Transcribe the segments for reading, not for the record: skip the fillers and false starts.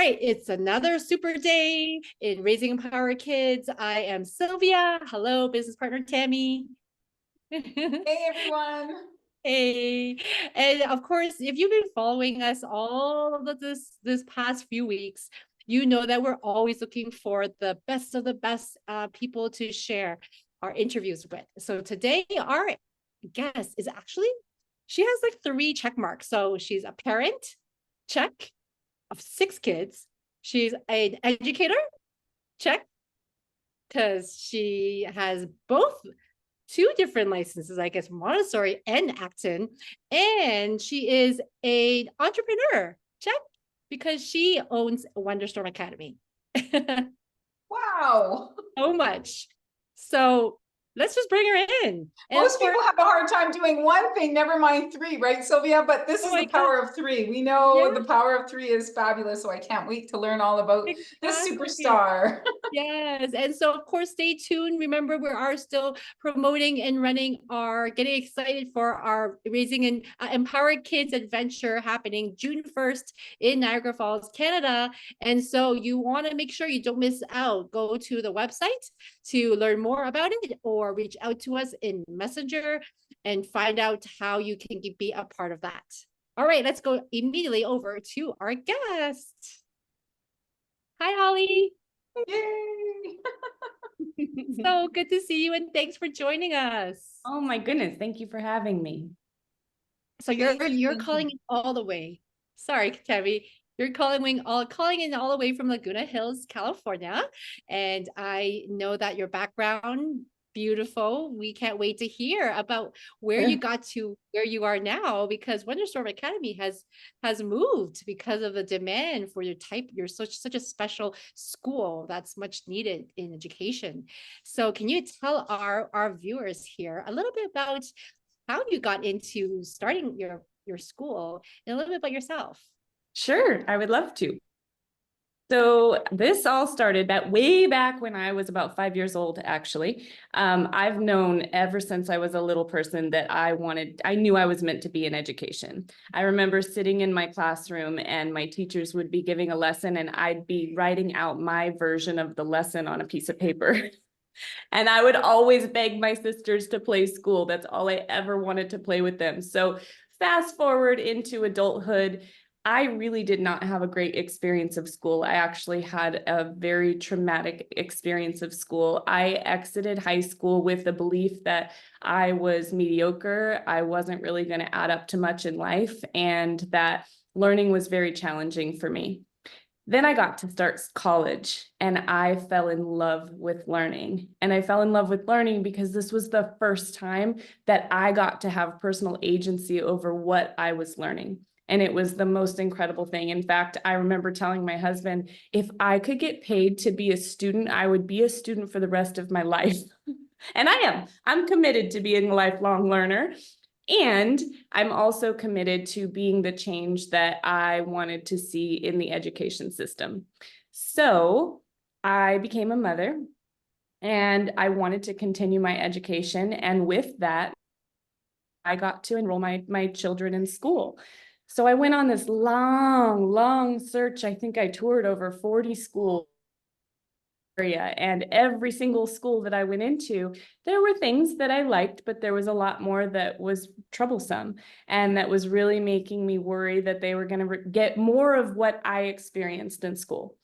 right, it's another super day in Raising Empowered Kids. I am Sylvia. Hello, business partner Tammy. Hey everyone. Hey, and of course, if you've been following us all of this past few weeks, you know that we're always looking for the best of the best people to share our interviews with. So today, our guest is actually, she has like 3 check marks. So she's a parent, check, of 6 kids. She's an educator, check, because she has both 2 different licenses, I guess, Montessori and Acton. And she is an entrepreneur, check, because she owns Wonderstorm Academy. Wow. So much. So let's just bring her in. And Most people have a hard time doing one thing, never mind 3, right, Sylvia? But this is the power of 3. We know the power of 3 is fabulous, so I can't wait to learn all about this superstar. Yes. And so, of course, stay tuned. Remember, we are still promoting and running getting excited for our Raising and Empowered Kids adventure happening June 1st in Niagara Falls, Canada. And so you want to make sure you don't miss out. Go to the website to learn more about it or reach out to us in Messenger and find out how you can be a part of that. All right, let's go immediately over to our guest. Hi, Holly. Yay! So good to see you and thanks for joining us. Oh my goodness, thank you for having me. So you're calling in all the way. Sorry, Tammy. You're calling in all the way from Laguna Hills, California. And I know that your background, beautiful. We can't wait to hear about where you got to where you are now, because Wonderstorm Academy has moved because of the demand for your type. You're such a special school that's much needed in education. So can you tell our viewers here a little bit about how you got into starting your school and a little bit about yourself? Sure, I would love to. So this all started way back when I was about 5 years old, actually. I've known ever since I was a little person that I knew I was meant to be in education. I remember sitting in my classroom and my teachers would be giving a lesson and I'd be writing out my version of the lesson on a piece of paper. And I would always beg my sisters to play school. That's all I ever wanted, to play with them. So fast forward into adulthood, I really did not have a great experience of school. I actually had a very traumatic experience of school. I exited high school with the belief that I was mediocre. I wasn't really going to add up to much in life, and that learning was very challenging for me. Then I got to start college and I fell in love with learning. And I fell in love with learning because this was the first time that I got to have personal agency over what I was learning. And it was the most incredible thing. In fact, I remember telling my husband, if I could get paid to be a student, I would be a student for the rest of my life. And I'm committed to being a lifelong learner. And I'm also committed to being the change that I wanted to see in the education system. So I became a mother and I wanted to continue my education. And with that, I got to enroll my children in school. So I went on this long search. I think I toured over 40 schools. And every single school that I went into, there were things that I liked, but there was a lot more that was troublesome and that was really making me worry that they were going to get more of what I experienced in school.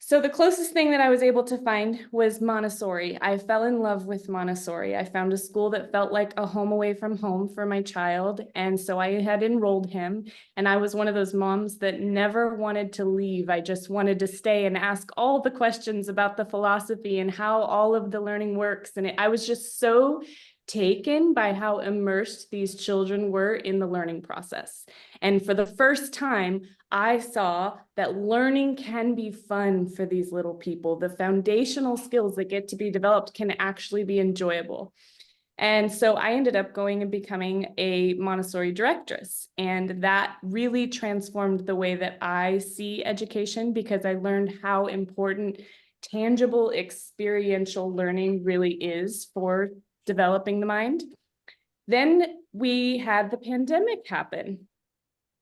So the closest thing that I was able to find was Montessori. I fell in love with Montessori. I found a school that felt like a home away from home for my child. And so I had enrolled him. And I was one of those moms that never wanted to leave. I just wanted to stay and ask all the questions about the philosophy and how all of the learning works. And I was just so taken by how immersed these children were in the learning process. And for the first time, I saw that learning can be fun for these little people. The foundational skills that get to be developed can actually be enjoyable. And so I ended up going and becoming a Montessori directress. And that really transformed the way that I see education, because I learned how important tangible experiential learning really is for developing the mind. Then we had the pandemic happen.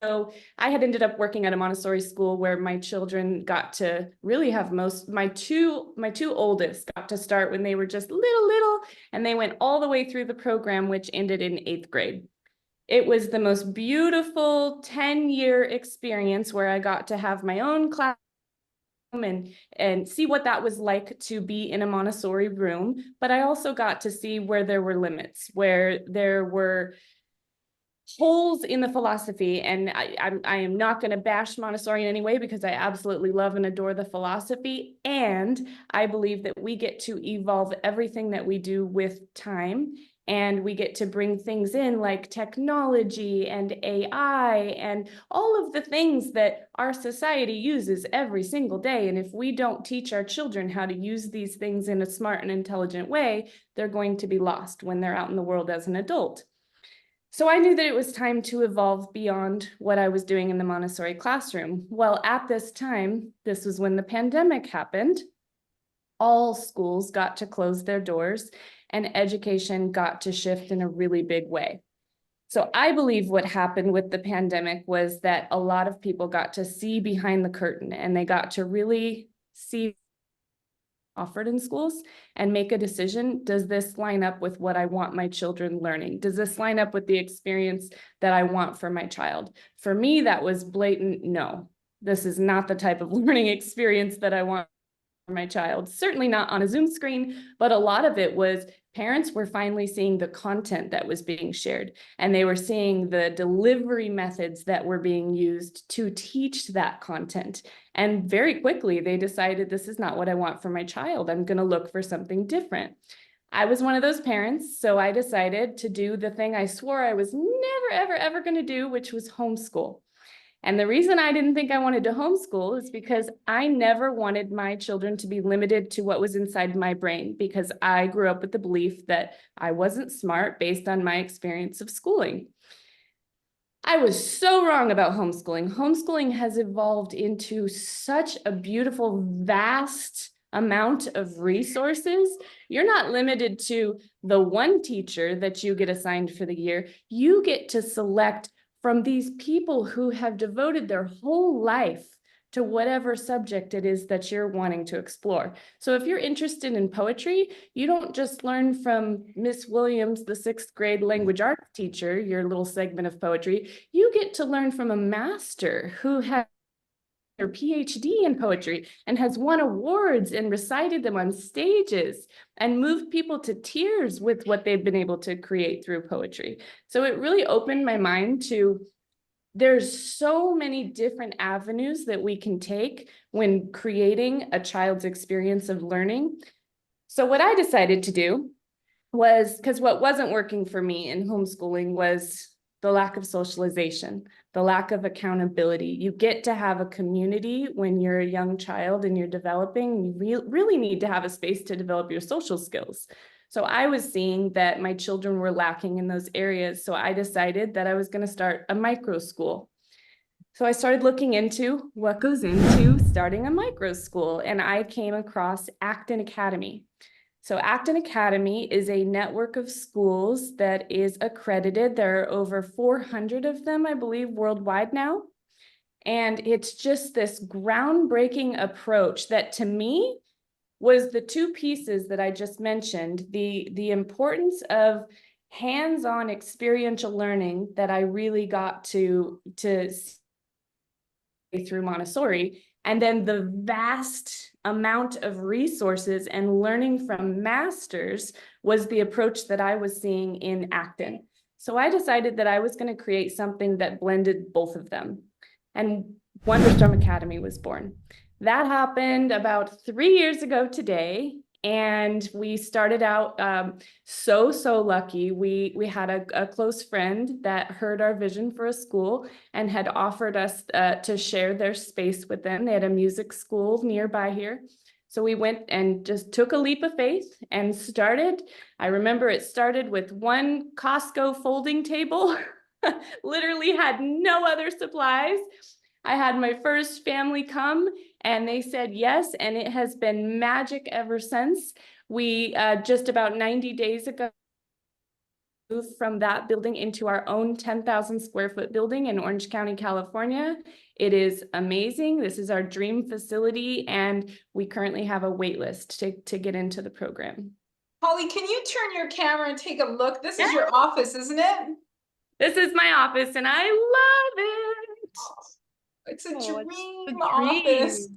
So I had ended up working at a Montessori school where my children got to really have my two oldest got to start when they were just little, and they went all the way through the program, which ended in 8th grade. It was the most beautiful 10-year experience where I got to have my own class and see what that was like to be in a Montessori room. But I also got to see where there were limits, where there were holes in the philosophy. And I am not going to bash Montessori in any way, because I absolutely love and adore the philosophy. And I believe that we get to evolve everything that we do with time. And we get to bring things in like technology and AI and all of the things that our society uses every single day. And if we don't teach our children how to use these things in a smart and intelligent way, they're going to be lost when they're out in the world as an adult. So I knew that it was time to evolve beyond what I was doing in the Montessori classroom. Well, at this time, this was when the pandemic happened. All schools got to close their doors and education got to shift in a really big way. So I believe what happened with the pandemic was that a lot of people got to see behind the curtain, and they got to really see offered in schools and make a decision. Does this line up with what I want my children learning? Does this line up with the experience that I want for my child? For me, that was blatant no. This is not the type of learning experience that I want for my child. Certainly not on a Zoom screen, but a lot of it was parents were finally seeing the content that was being shared, and they were seeing the delivery methods that were being used to teach that content. And very quickly, they decided, this is not what I want for my child. I'm going to look for something different. I was one of those parents, so I decided to do the thing I swore I was never, ever, ever going to do, which was homeschool. And the reason I didn't think I wanted to homeschool is because I never wanted my children to be limited to what was inside my brain, because I grew up with the belief that I wasn't smart based on my experience of schooling. I was so wrong about homeschooling. Homeschooling has evolved into such a beautiful, vast amount of resources. You're not limited to the one teacher that you get assigned for the year. You get to select from these people who have devoted their whole life to whatever subject it is that you're wanting to explore. So if you're interested in poetry, you don't just learn from Miss Williams, the 6th grade language arts teacher, your little segment of poetry. You get to learn from a master who has their PhD in poetry and has won awards and recited them on stages and moved people to tears with what they've been able to create through poetry. So it really opened my mind to, there's so many different avenues that we can take when creating a child's experience of learning. So what I decided to do was, because what wasn't working for me in homeschooling was the lack of socialization, the lack of accountability. You get to have a community when you're a young child and you're developing. You really need to have a space to develop your social skills. So I was seeing that my children were lacking in those areas. So I decided that I was going to start a micro school. So I started looking into what goes into starting a micro school, and I came across Acton Academy. So Acton Academy is a network of schools that is accredited. There are over 400 of them, I believe, worldwide now. And it's just this groundbreaking approach that, to me, was the two pieces that I just mentioned, the importance of hands-on experiential learning that I really got to see through Montessori, and then the vast amount of resources and learning from masters was the approach that I was seeing in Acton. So I decided that I was going to create something that blended both of them. And Wonderstorm Academy was born. That happened about 3 years ago today. And we started out so lucky. We had a close friend that heard our vision for a school and had offered us to share their space with them. They had a music school nearby here. So we went and just took a leap of faith and started. I remember it started with one Costco folding table, literally had no other supplies. I had my first family come and they said yes, and it has been magic ever since. We just about 90 days ago moved from that building into our own 10,000 square foot building in Orange County, California. It is amazing. This is our dream facility, and we currently have a wait list to get into the program. Holly, can you turn your camera and take a look? This is your office, isn't it? This is my office, and I love it. It's a dream office.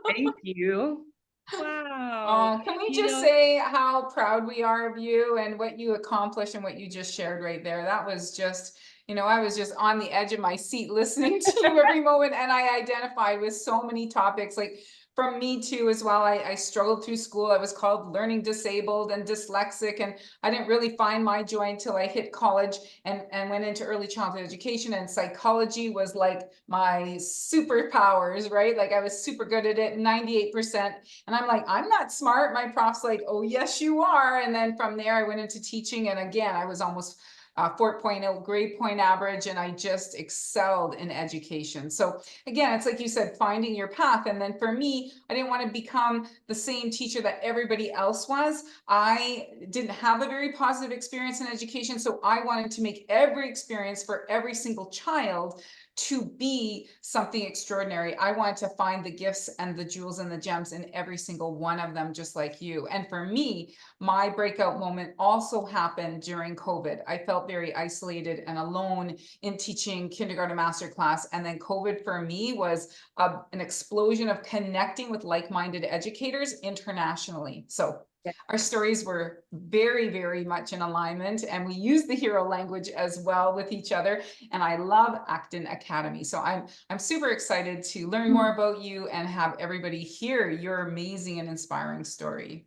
Thank you. Wow. Can we just say how proud we are of you and what you accomplished and what you just shared right there? That was just, I was just on the edge of my seat listening to you every moment, and I identified with so many topics. Like, from me too as well. I struggled through school. I was called learning disabled and dyslexic, and I didn't really find my joy until I hit college and went into early childhood education, and psychology was like my superpowers, right? Like I was super good at it, 98%. And I'm like, I'm not smart. My prof's like, oh, yes, you are. And then from there, I went into teaching. And again, I was almost 4.0 grade point average, and I just excelled in education. So again, it's like you said, finding your path. And then for me, I didn't want to become the same teacher that everybody else was. I didn't have a very positive experience in education, so I wanted to make every experience for every single child to be something extraordinary. I wanted to find the gifts and the jewels and the gems in every single one of them, just like you. And for me, my breakout moment also happened during COVID. I felt very isolated and alone in teaching kindergarten masterclass. And then COVID for me was an explosion of connecting with like-minded educators internationally. So our stories were very, very much in alignment, and we use the hero language as well with each other. And I love Acton Academy. So I'm super excited to learn more about you and have everybody hear your amazing and inspiring story.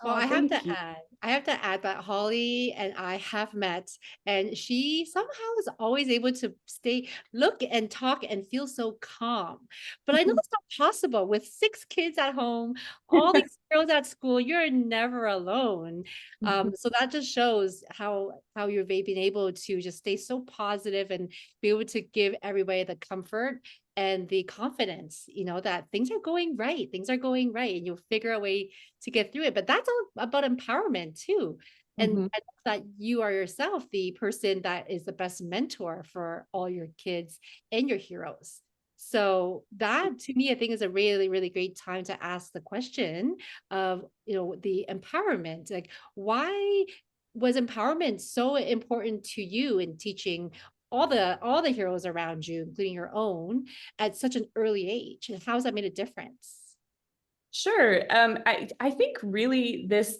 Well, I have to add that Holly and I have met, and she somehow is always able to look and talk and feel so calm. But I know it's not possible with 6 kids at home, all these girls at school. You're never alone. So that just shows how you've been able to just stay so positive and be able to give everybody the comfort and the confidence, that things are going right, and you'll figure a way to get through it. But that's all about empowerment too. And that you are yourself the person that is the best mentor for all your kids and your heroes. So that to me, I think is a really, really great time to ask the question of, the empowerment. Like, why was empowerment so important to you in teaching all the heroes around you, including your own, at such an early age? And how has that made a difference? Sure. I think really this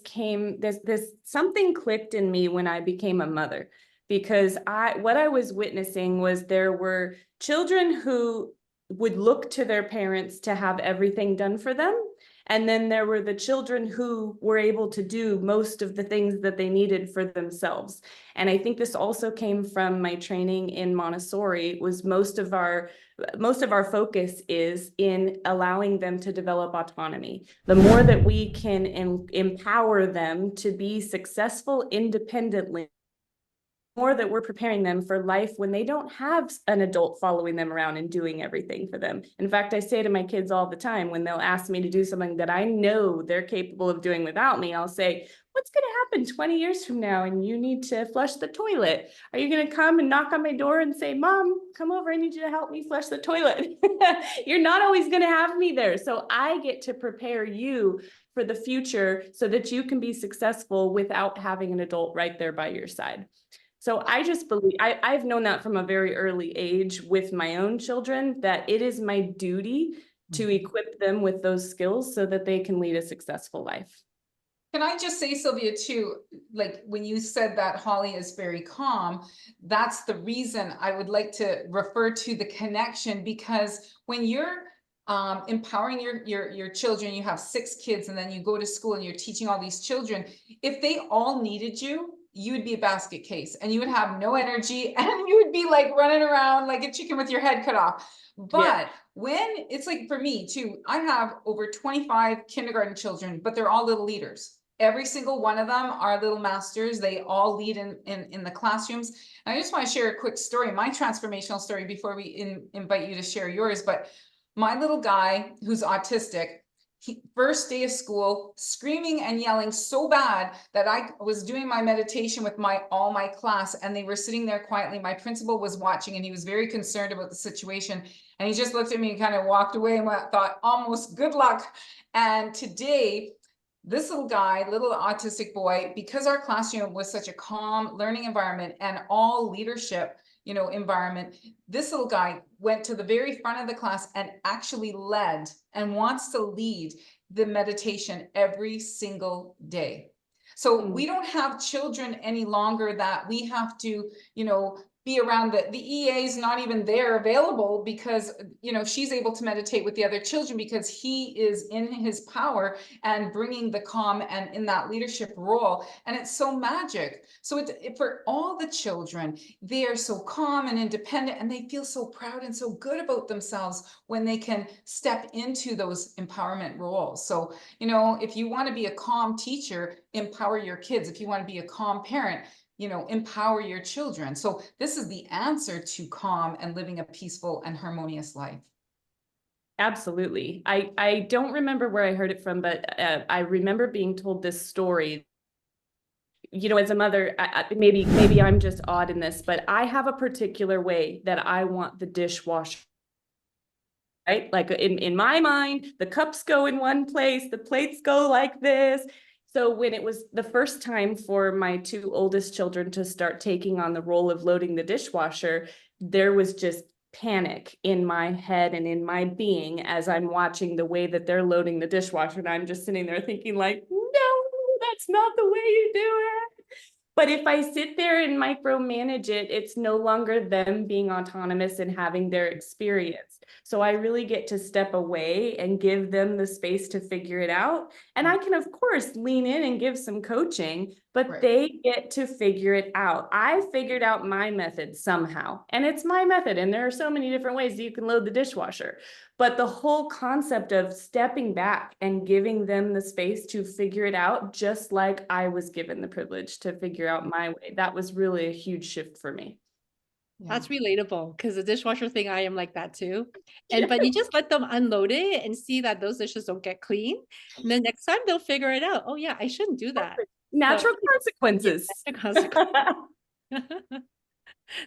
something clicked in me when I became a mother, because what I was witnessing was there were children who would look to their parents to have everything done for them. And then there were the children who were able to do most of the things that they needed for themselves. And I think this also came from my training in Montessori. Was most of our focus is in allowing them to develop autonomy. The more that we can empower them to be successful independently, more that we're preparing them for life when they don't have an adult following them around and doing everything for them. In fact, I say to my kids all the time, when they'll ask me to do something that I know they're capable of doing without me, I'll say, what's going to happen 20 years from now and you need to flush the toilet? Are you going to come and knock on my door and say, Mom, come over, I need you to help me flush the toilet? You're not always going to have me there. So I get to prepare you for the future so that you can be successful without having an adult right there by your side. So I just believe, I've known that from a very early age with my own children, that it is my duty to equip them with those skills so that they can lead a successful life. Can I just say, Sylvia, too, like when you said that Holly is very calm, that's the reason I would like to refer to the connection, because when you're empowering your children, you have 6 kids, and then you go to school and you're teaching all these children, if they all needed you, you would be a basket case and you would have no energy and you would be like running around like a chicken with your head cut off. But when it's like, for me too, I have over 25 kindergarten children, but they're all little leaders. Every single one of them are little masters. They all lead in the classrooms. And I just want to share a quick story, my transformational story, before we invite you to share yours. But my little guy who's autistic, First day of school, screaming and yelling so bad that I was doing my meditation with all my class, and they were sitting there quietly. My principal was watching, and he was very concerned about the situation. And he just looked at me and kind of walked away, and thought, almost good luck. And today, this little guy, little autistic boy, because our classroom was such a calm learning environment and all leadership, environment, this little guy went to the very front of the class and actually led and wants to lead the meditation every single day. So we don't have children any longer that we have to, be around. The EA is not even there available because, she's able to meditate with the other children because he is in his power and bringing the calm and in that leadership role. And it's so magic. So for all the children, they are so calm and independent, and they feel so proud and so good about themselves when they can step into those empowerment roles. So, if you want to be a calm teacher, empower your kids. If you want to be a calm parent, empower your children. So this is the answer to calm and living a peaceful and harmonious life. Absolutely. I don't remember where I heard it from, but I remember being told this story. As a mother, maybe I'm just odd in this, but I have a particular way that I want the dishwasher. Right? Like in my mind, the cups go in one place, the plates go like this. So when it was the first time for my two oldest children to start taking on the role of loading the dishwasher, there was just panic in my head and in my being as I'm watching the way that they're loading the dishwasher. And I'm just sitting there thinking like, no, that's not the way you do it. But if I sit there and micromanage it, it's no longer them being autonomous and having their experience. So I really get to step away and give them the space to figure it out. And I can, of course, lean in and give some coaching, but they get to figure it out. I figured out my method somehow, and it's my method. And there are so many different ways that you can load the dishwasher. But the whole concept of stepping back and giving them the space to figure it out, just like I was given the privilege to figure out my way, that was really a huge shift for me. That's relatable, because the dishwasher thing, I am like that too. But you just let them unload it and see that those dishes don't get clean. And then next time they'll figure it out. Oh yeah, I shouldn't do that. Natural consequences.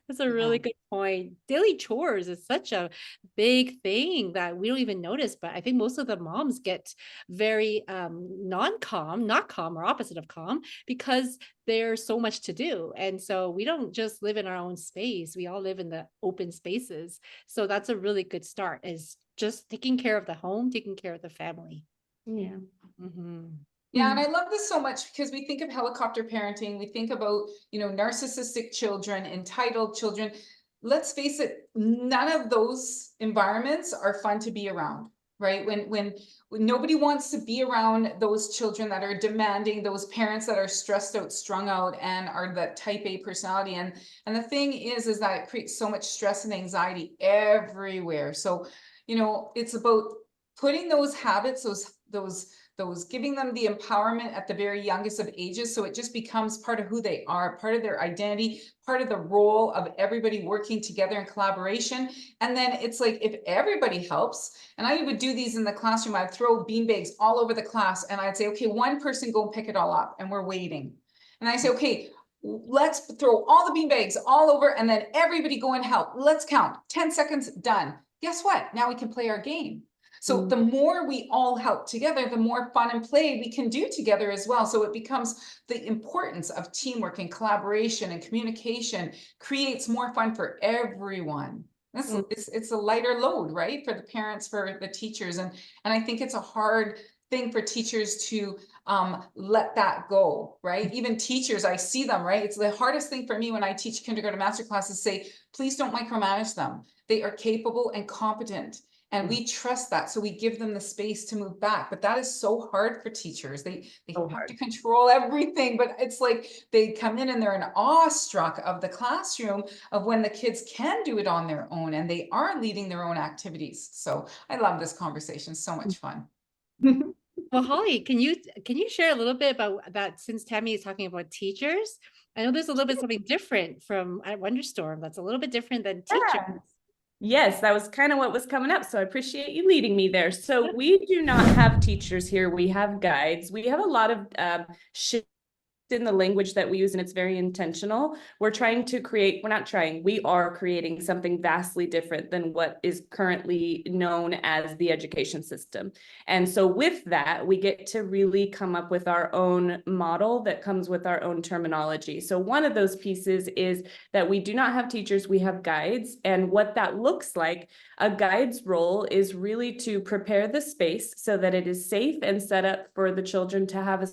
That's a really good point. Daily chores is such a big thing that we don't even notice, but I think most of the moms get very not calm or opposite of calm, because there's so much to do. And so we don't just live in our own space. We all live in the open spaces. So that's a really good start, is just taking care of the home, taking care of the family. Yeah. Yeah, and I love this so much because we think of helicopter parenting, we think about, narcissistic children, entitled children. Let's face it, none of those environments are fun to be around, right? When nobody wants to be around those children that are demanding, those parents that are stressed out, strung out, and are the type A personality. And the thing is that it creates so much stress and anxiety everywhere. So, it's about putting those habits, those giving them the empowerment at the very youngest of ages, so it just becomes part of who they are, part of their identity, part of the role of everybody working together in collaboration. And then it's like, if everybody helps, and I would do these in the classroom, I'd throw beanbags all over the class, and I'd say, okay, one person go and pick it all up, and we're waiting. And I say, okay, let's throw all the beanbags all over, and then everybody go and help. Let's count, 10 seconds, done. Guess what? Now we can play our game. So the more we all help together, the more fun and play we can do together as well. So it becomes the importance of teamwork and collaboration and communication creates more fun for everyone. It's a lighter load, right? For the parents, for the teachers. And I think it's a hard thing for teachers to let that go, right? Even teachers, I see them, right? It's the hardest thing for me when I teach kindergarten master classes, say, please don't micromanage them. They are capable and competent. And we trust that. So we give them the space to move back. But that is so hard for teachers. They have to control everything. But it's like they come in and they're in awestruck of the classroom, of when the kids can do it on their own and they are leading their own activities. So I love this conversation. So much fun. Well, Holly, can you share a little bit about that, since Tammy is talking about teachers? I know there's a little bit something different from at Wonderstorm that's a little bit different than teachers. Yes, that was kind of what was coming up. So I appreciate you leading me there. So we do not have teachers here. We have guides. We have a lot of shift in the language that we use, and it's very intentional. We're trying to create, we're not trying, we are creating something vastly different than what is currently known as the education system. And so with that, we get to really come up with our own model that comes with our own terminology. So one of those pieces is that we do not have teachers, we have guides. And what that looks like, a guide's role is really to prepare the space so that it is safe and set up for the children to have a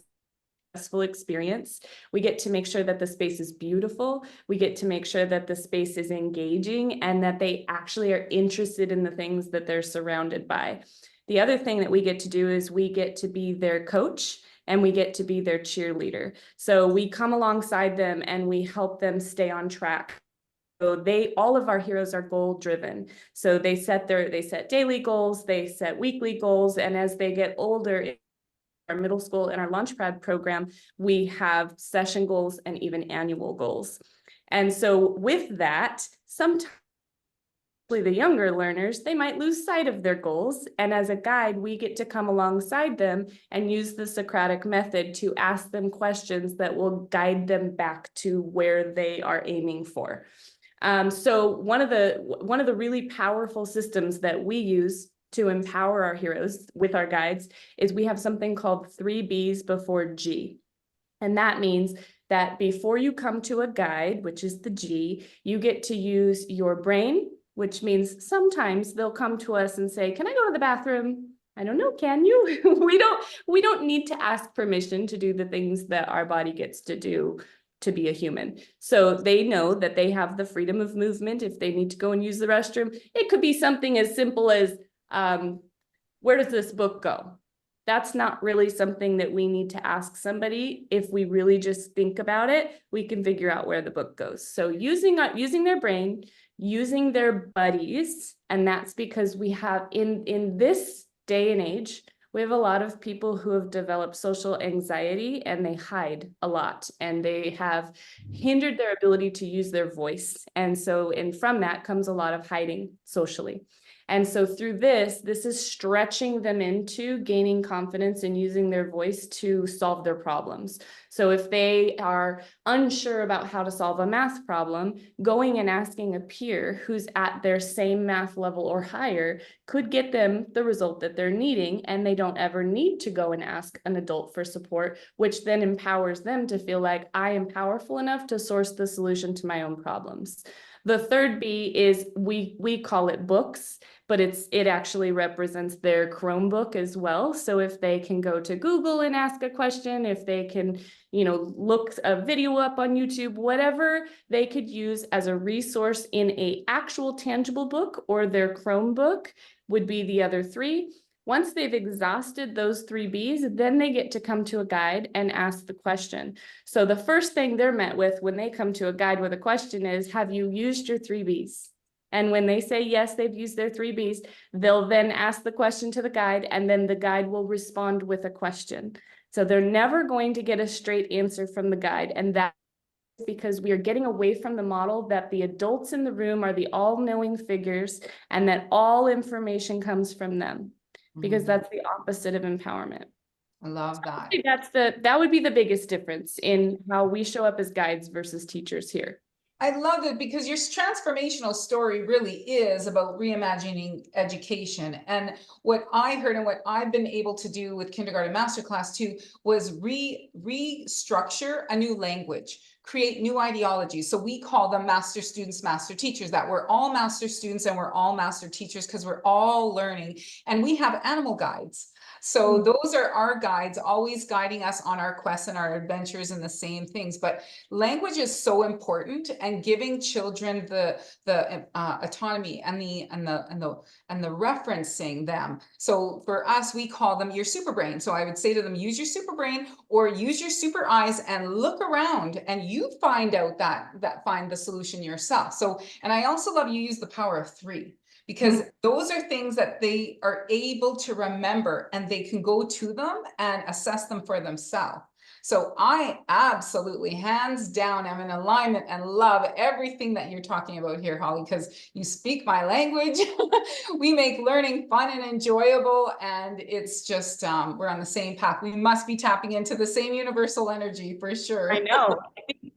successful experience. We get to make sure that the space is beautiful. We get to make sure that the space is engaging and that they actually are interested in the things that they're surrounded by. The other thing that we get to do is we get to be their coach and we get to be their cheerleader. So we come alongside them and we help them stay on track. So all of our heroes are goal driven. So they set daily goals, they set weekly goals, and as they get older, our middle school and our Launchpad program, we have session goals and even annual goals. And so with that, sometimes the younger learners, they might lose sight of their goals. And as a guide, we get to come alongside them and use the Socratic method to ask them questions that will guide them back to where they are aiming for. So one of the really powerful systems that we use to empower our heroes with our guides is we have something called 3 B's before G. And that means that before you come to a guide, which is the G, you get to use your brain, which means sometimes they'll come to us and say, can I go to the bathroom? I don't know, can you? we don't need to ask permission to do the things that our body gets to do to be a human. So they know that they have the freedom of movement if they need to go and use the restroom. It could be something as simple as, where does this book go? That's not really something that we need to ask somebody. If we really just think about it, we can figure out where the book goes. So using their brain, using their buddies, and that's because we have in this day and age, we have a lot of people who have developed social anxiety and they hide a lot and they have hindered their ability to use their voice. And so, and from that comes a lot of hiding socially. And so through this is stretching them into gaining confidence and using their voice to solve their problems. So if they are unsure about how to solve a math problem, going and asking a peer who's at their same math level or higher could get them the result that they're needing, and they don't ever need to go and ask an adult for support, which then empowers them to feel like I am powerful enough to source the solution to my own problems. The third B is we call it books, but it actually represents their Chromebook as well. So if they can go to Google and ask a question, if they can, look a video up on YouTube, whatever they could use as a resource in a actual tangible book, or their Chromebook would be the other 3. Once they've exhausted those 3 B's, then they get to come to a guide and ask the question. So the first thing they're met with when they come to a guide with a question is, have you used your 3 B's? And when they say yes, they've used their 3 B's, they'll then ask the question to the guide, and then the guide will respond with a question. So they're never going to get a straight answer from the guide. And that is because we are getting away from the model that the adults in the room are the all-knowing figures and that all information comes from them. Because that's the opposite of empowerment. I love that. That would be the biggest difference in how we show up as guides versus teachers here. I love it because your transformational story really is about reimagining education. And what I heard and what I've been able to do with Kindergarten Masterclass too was restructure a new language, create new ideologies. So we call them master students, master teachers, that we're all master students and we're all master teachers because we're all learning. And we have animal guides. So those are our guides, always guiding us on our quests and our adventures and the same things. But language is so important, and giving children the autonomy and the referencing them. So for us, we call them your super brain. So I would say to them, use your super brain or use your super eyes and look around, and you find out find the solution yourself. So, and I also love you use the power of 3. Because those are things that they are able to remember and they can go to them and assess them for themselves. So I absolutely, hands down, am in alignment and love everything that you're talking about here, Holly, because you speak my language. We make learning fun and enjoyable, and it's just, we're on the same path. We must be tapping into the same universal energy for sure. I know.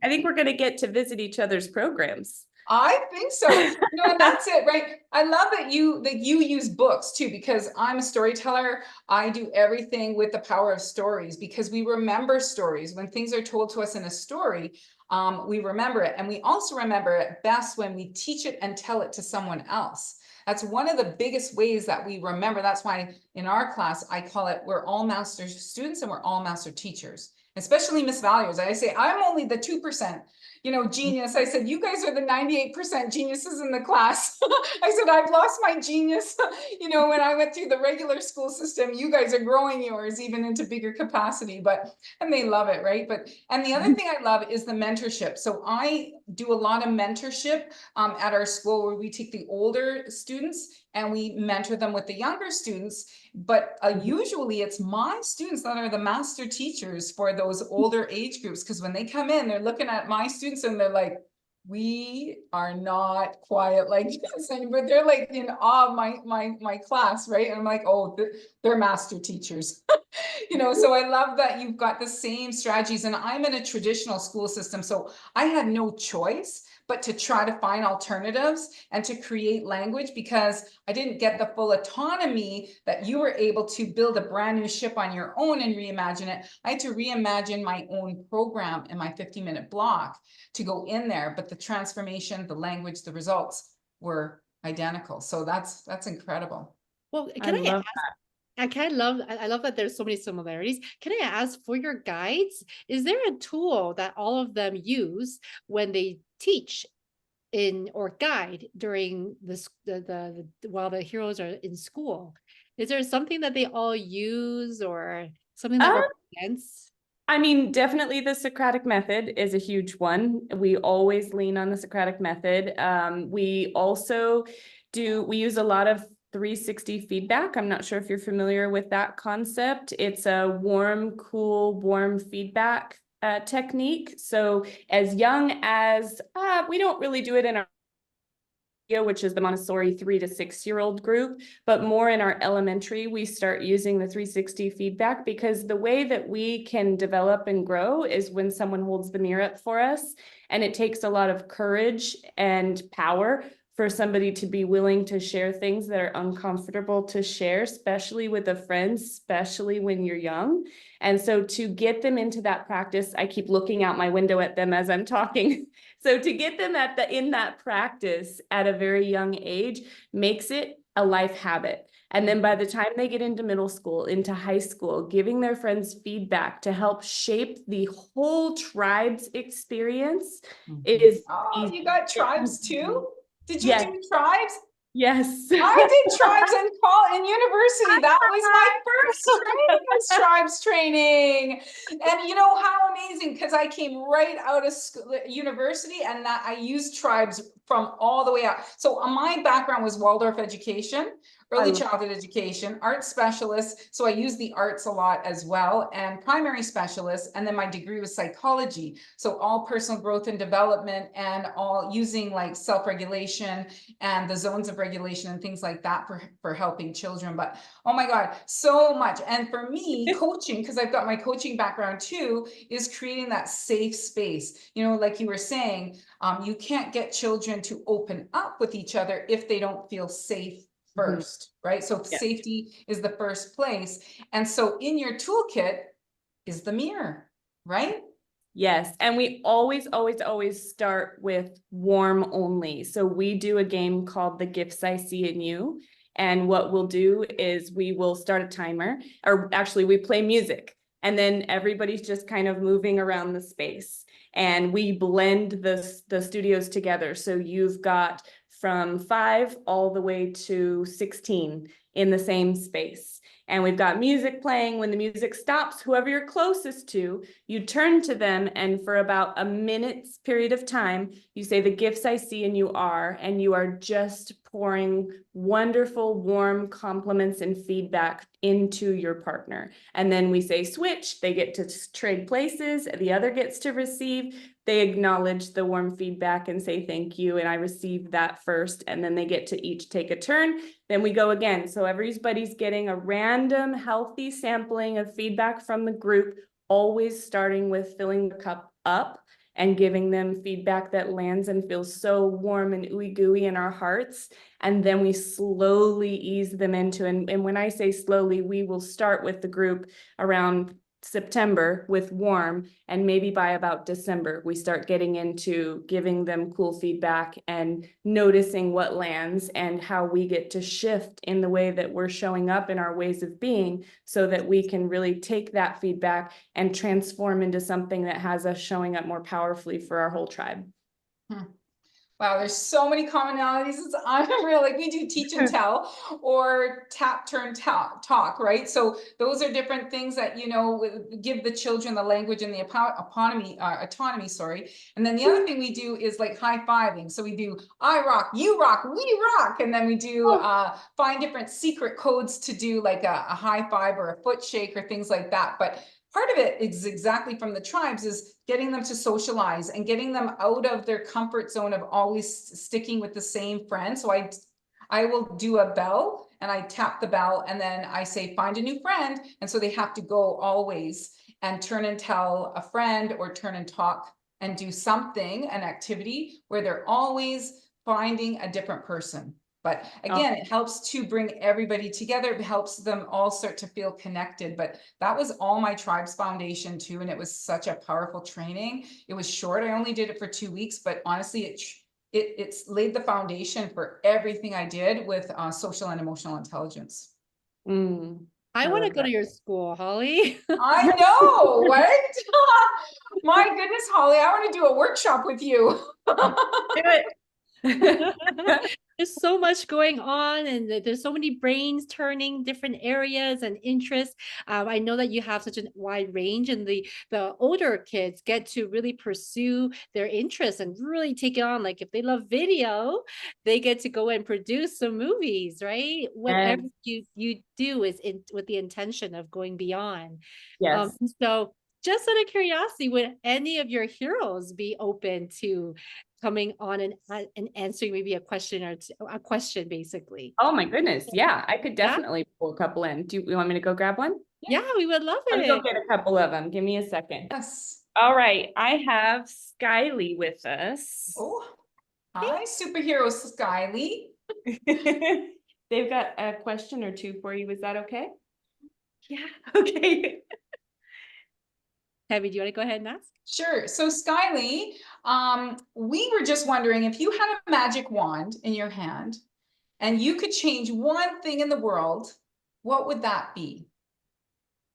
I think we're going to get to visit each other's programs. I think so. And that's it, right? I love that you use books too, because I'm a storyteller. I do everything with the power of stories, because we remember stories. When things are told to us in a story, we remember it. And we also remember it best when we teach it and tell it to someone else. That's one of the biggest ways that we remember. That's why in our class, I call it, we're all master students and we're all master teachers, especially Miss Values. I say, I'm only the 2%. Genius. I said, you guys are the 98% geniuses in the class. I said, I've lost my genius. When I went through the regular school system, you guys are growing yours even into bigger capacity, and they love it, right? And the other thing I love is the mentorship. So I do a lot of mentorship at our school, where we take the older students and we mentor them with the younger students. But usually it's my students that are the master teachers for those older age groups, because when they come in, they're looking at my students and they're like, we are not quiet like this, but they're like in awe of my class, right? And I'm like, oh, they're master teachers. So I love that you've got the same strategies. And I'm in a traditional school system, so I had no choice but to try to find alternatives and to create language, because I didn't get the full autonomy that you were able to build a brand new ship on your own and reimagine it. I had to reimagine my own program in my 50-minute block to go in there, but the transformation, the language, the results were identical. So that's incredible. Well, I love that there's so many similarities. Can I ask, for your guides, is there a tool that all of them use when they teach or guide during while the heroes are in school? Is there something that they all use, or something that represents? I mean, definitely the Socratic method is a huge one. We always lean on the Socratic method. We also we use a lot of 360 feedback. I'm not sure if you're familiar with that concept. It's a warm, cool, warm feedback technique. So as young as, we don't really do it in our, which is the Montessori 3 to 6-year-old group, but more in our elementary, we start using the 360 feedback, because the way that we can develop and grow is when someone holds the mirror up for us. And it takes a lot of courage and power for somebody to be willing to share things that are uncomfortable to share, especially with a friend, especially when you're young. And so to get them into that practice, I keep looking out my window at them as I'm talking. So to get them in that practice at a very young age makes it a life habit. And then by the time they get into middle school, into high school, giving their friends feedback to help shape the whole tribe's experience is easy. You got tribes too? Did you do tribes? Yes. I did tribes in university. That was my first training, was tribes training. And how amazing, because I came right out of university, and that I used tribes from all the way out. So my background was Waldorf education, early childhood education, art specialist. So I use the arts a lot as well, and primary specialist. And then my degree was psychology. So all personal growth and development, and all using like self-regulation and the zones of regulation and things like that for helping children. But oh my God, so much. And for me, coaching, because I've got my coaching background too, is creating that safe space. Like you were saying, you can't get children to open up with each other if they don't feel safe first, right? So safety is the first place. And so in your toolkit is the mirror, right? Yes. And we always start with warm only. So we do a game called The Gifts I See in You. And what we'll do is we will start a timer, or actually we play music, and then everybody's just kind of moving around the space. And we blend the studios together. So you've got from 5 all the way to 16 in the same space. And we've got music playing. When the music stops, whoever you're closest to, you turn to them, and for about a minute's period of time, you say, "The gifts I see in you are," and you are just pouring wonderful, warm compliments and feedback into your partner. And then we say switch, they get to trade places, the other gets to receive. They acknowledge the warm feedback and say thank you, and I received that first, and then they get to each take a turn. Then we go again. So everybody's getting a random, healthy sampling of feedback from the group, always starting with filling the cup up and giving them feedback that lands and feels so warm and ooey gooey in our hearts. And then we slowly ease them into, and when I say slowly, we will start with the group around September with warm, and maybe by about December, we start getting into giving them cool feedback and noticing what lands and how we get to shift in the way that we're showing up in our ways of being, so that we can really take that feedback and transform into something that has us showing up more powerfully for our whole tribe. Wow, there's so many commonalities. It's unreal. Like we do teach and tell or tap, turn, talk, right? So those are different things that, you know, give the children the language and the autonomy, sorry. And then the other thing we do is like high-fiving. So we do I rock, you rock, we rock. And then we do find different secret codes to do like a high five or a foot shake or things like that. But part of it is exactly from the tribes is getting them to socialize and getting them out of their comfort zone of always sticking with the same friend. So I will do a bell and I tap the bell and then I say, find a new friend. And so they have to go always and turn and tell a friend or turn and talk and do something, an activity where they're always finding a different person. But again, it helps to bring everybody together. It helps them all start to feel connected. But that was all my tribe's foundation too. And it was such a powerful training. It was short. I only did it for 2 weeks, but honestly, it's laid the foundation for everything I did with social and emotional intelligence. I want to go to your school, Holly. I know, right? My goodness, Holly, I want to do a workshop with you. Do it. There's so much going on, and there's so many brains turning different areas and interests. I know that you have such a wide range, and the older kids get to really pursue their interests and really take it on. Like if they love video, they get to go and produce some movies, right? Whatever you do is with the intention of going beyond. Yes. So just out of curiosity, would any of your heroes be open to coming on and answering maybe a question or a question basically? Oh my goodness. Yeah, I could definitely pull a couple in. Do you want me to go grab one? Yeah, we would love Let me it. go get a couple of them. Give me a second. Yes. All right. I have Skyly with us. Oh, hi, superhero Skyly. They've got a question or two for you. Is that okay? Yeah. Okay. Tabby, do you want to go ahead and ask? Sure. So Skyly, we were just wondering if you had a magic wand in your hand and you could change one thing in the world, what would that be?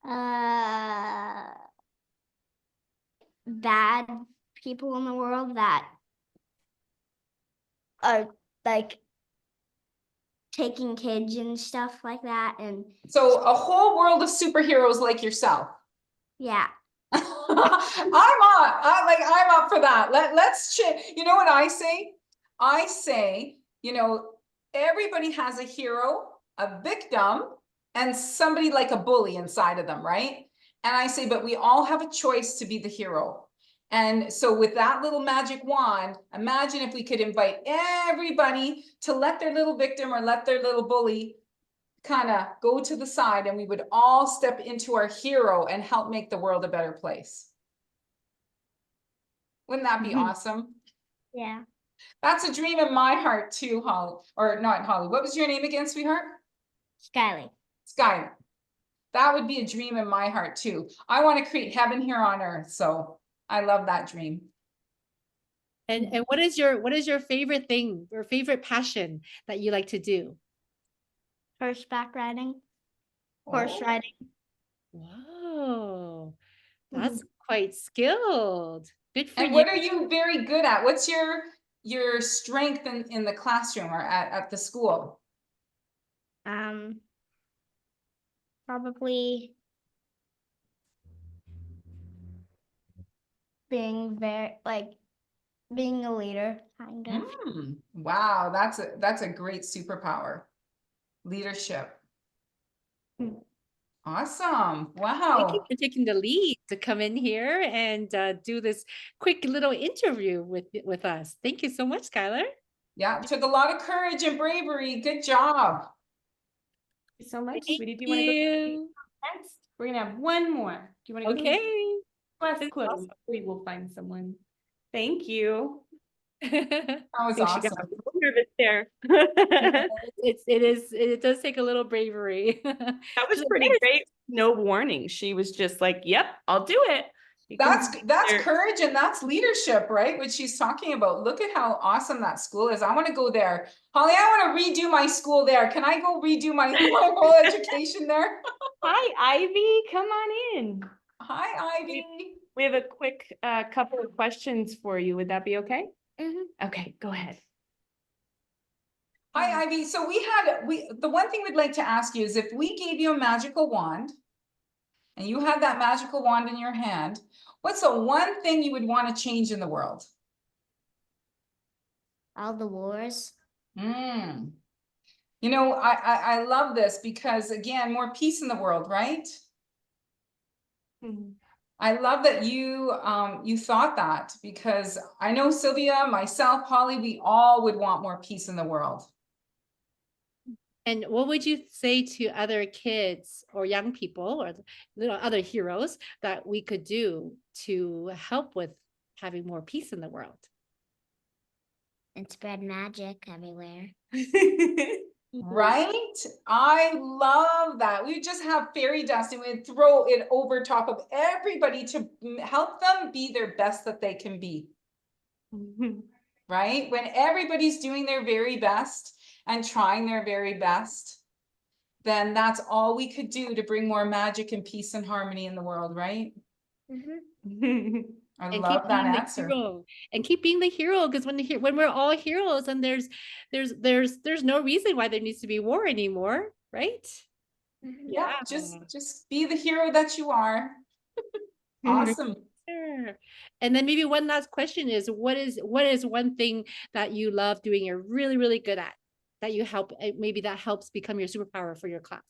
Bad people in the world that are like taking kids and stuff like that. And So a whole world of superheroes like yourself. yeah. I'm up for that. Let's you know what I say? I say, you know, everybody has a hero, a victim, and somebody like a bully inside of them, right? And I say, but we all have a choice to be the hero. And so with that little magic wand, imagine if we could invite everybody to let their little victim or let their little bully kind of go to the side, and we would all step into our hero and help make the world a better place. Wouldn't that be awesome? Yeah. That's a dream in my heart too, Holly. Or not Holly. What was your name again, sweetheart? Skyly. Skylar. That would be a dream in my heart too. I want to create heaven here on earth. So I love that dream. And what is your favorite thing or favorite passion that you like to do? Horseback riding. Horse riding. Whoa, that's quite skilled. Good for And you. what are you very good at? What's your strength in the classroom or at the school? Probably being very Being a leader, kind of. Wow, that's a great superpower. Leadership. Awesome. Thank you Wow. for taking the lead to come in here and do this quick little interview with us. Thank you so much, Skylar. Yeah, it took a lot of courage and bravery. Good job. Thank you so much, Thank sweetie. Do you want to go you. next? We're gonna have one more. Do you want to go? Okay. Last That's clue. awesome. We will find someone. Thank you. That was I think she got awesome. a little nervous there. It does take a little bravery. That was pretty great. No warning. She was just like, yep, I'll do it. You can That's be there. courage and that's leadership, right? What she's talking about. Look at how awesome that school is. I want to go there. Holly, I want to redo my school there. Can I go redo my whole education there? Hi, Ivy. Come on in. Hi, Ivy. We have a quick couple of questions for you. Would that be okay? Mm-hmm. Okay, go ahead. Hi, Ivy. So the one thing we'd like to ask you is if we gave you a magical wand and you had that magical wand in your hand, what's the one thing you would want to change in the world? All the wars. You know, I love this because again, more peace in the world, right? I love that you thought that because I know Sylvia, myself, Holly, we all would want more peace in the world. And what would you say to other kids or young people or other heroes that we could do to help with having more peace in the world? And spread magic everywhere. Right? I love that. We would just have fairy dust and we'd throw it over top of everybody to help them be their best that they can be. Right? When everybody's doing their very best and trying their very best, then that's all we could do to bring more magic and peace and harmony in the world, right? I And love keep that being answer. the hero. And keep being the hero, because when we're all heroes, and there's no reason why there needs to be war anymore, right? Yeah, just be the hero that you are. Awesome. Sure. And then maybe one last question is, what is one thing that you love doing, you're really, really good at, that you help, maybe that helps become your superpower for your class?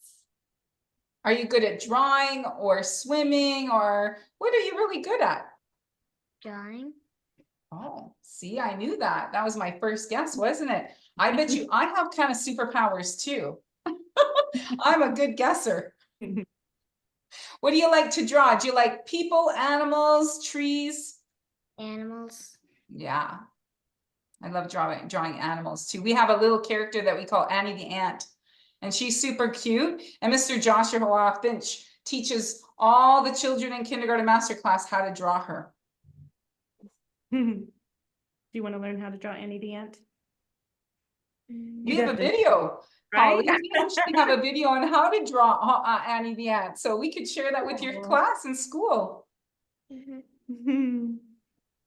Are you good at drawing or swimming, or what are you really good at? Drawing. Oh, see, I knew that. That was my first guess, wasn't it? I bet you I have kind of superpowers too. I'm a good guesser. What do you like to draw? Do you like people, animals, trees? Animals. Yeah. I love drawing animals too. We have a little character that we call Annie the ant, and she's super cute. And Mr. Joshua Finch teaches all the children in kindergarten masterclass how to draw her. Do you want to learn how to draw Annie the ant? We have a video, right? Holly. We actually have a video on how to draw Annie the ant, so we could share that with your class in school.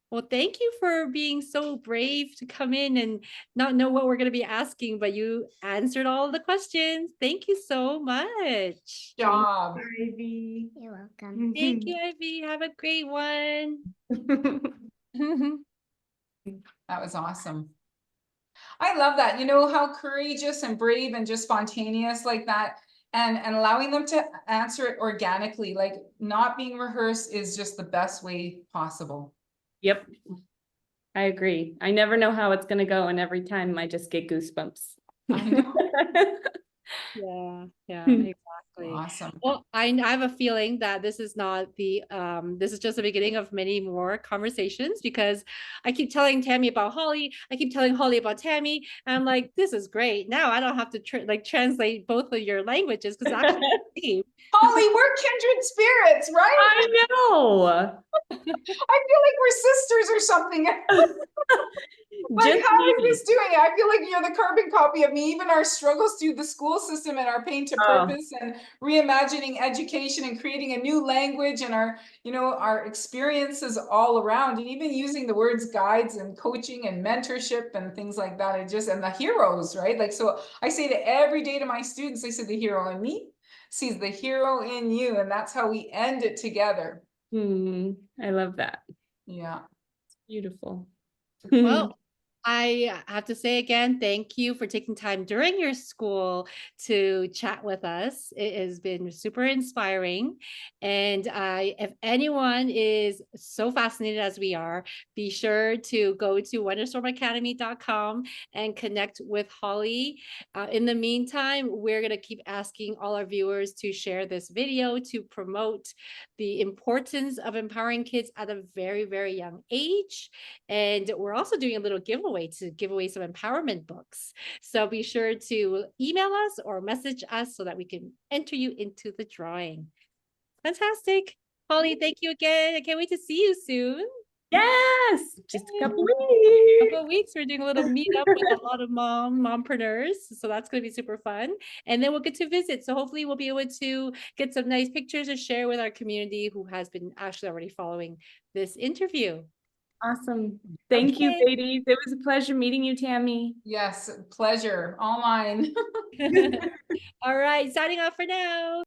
Well, thank you for being so brave to come in and not know what we're going to be asking, but you answered all of the questions. Thank you so much. Job. Ivy. You're welcome. Thank you, Ivy. Have a great one. That was awesome. I love that. You know how courageous and brave and just spontaneous like that, and allowing them to answer it organically, like not being rehearsed, is just the best way possible. Yep. I agree. I never know how it's going to go, and every time I just get goosebumps. I know. Yeah, exactly. Awesome. Well, I have a feeling that this is not the this is just the beginning of many more conversations, because I keep telling Tammy about Holly, I keep telling Holly about Tammy, and I'm like, this is great. Now I don't have to translate both of your languages, because actually Holly, we're kindred spirits, right? I know. I feel like we're sisters or something. Like, how is this doing? I feel like you're the carbon copy of me. Even our struggles through the school system and our pain to purpose and reimagining education and creating a new language, and our, you know, our experiences all around, and even using the words guides and coaching and mentorship and things like that. It just, and the heroes, right? Like, so I say to every day to my students, I say the hero in me sees the hero in you, and that's how we end it together. I love that. Yeah. Beautiful. Well, I have to say again, thank you for taking time during your school to chat with us. It has been super inspiring. And if anyone is so fascinated as we are, be sure to go to wonderstormacademy.com and connect with Holly. In the meantime, we're going to keep asking all our viewers to share this video to promote the importance of empowering kids at a very, very young age. And we're also doing a little giveaway to give away some empowerment books. So be sure to email us or message us so that we can enter you into the drawing. Fantastic. Holly, thank you again. I can't wait to see you soon. Yes, just a couple Couple of weeks, we're doing a little meetup with a lot of mompreneurs. So that's going to be super fun. And then we'll get to visit. So hopefully we'll be able to get some nice pictures to share with our community who has been actually already following this interview. Awesome. Thank you, Okay. ladies. It was a pleasure meeting you, Tammy. Yes, pleasure, all mine. All right, signing off for now.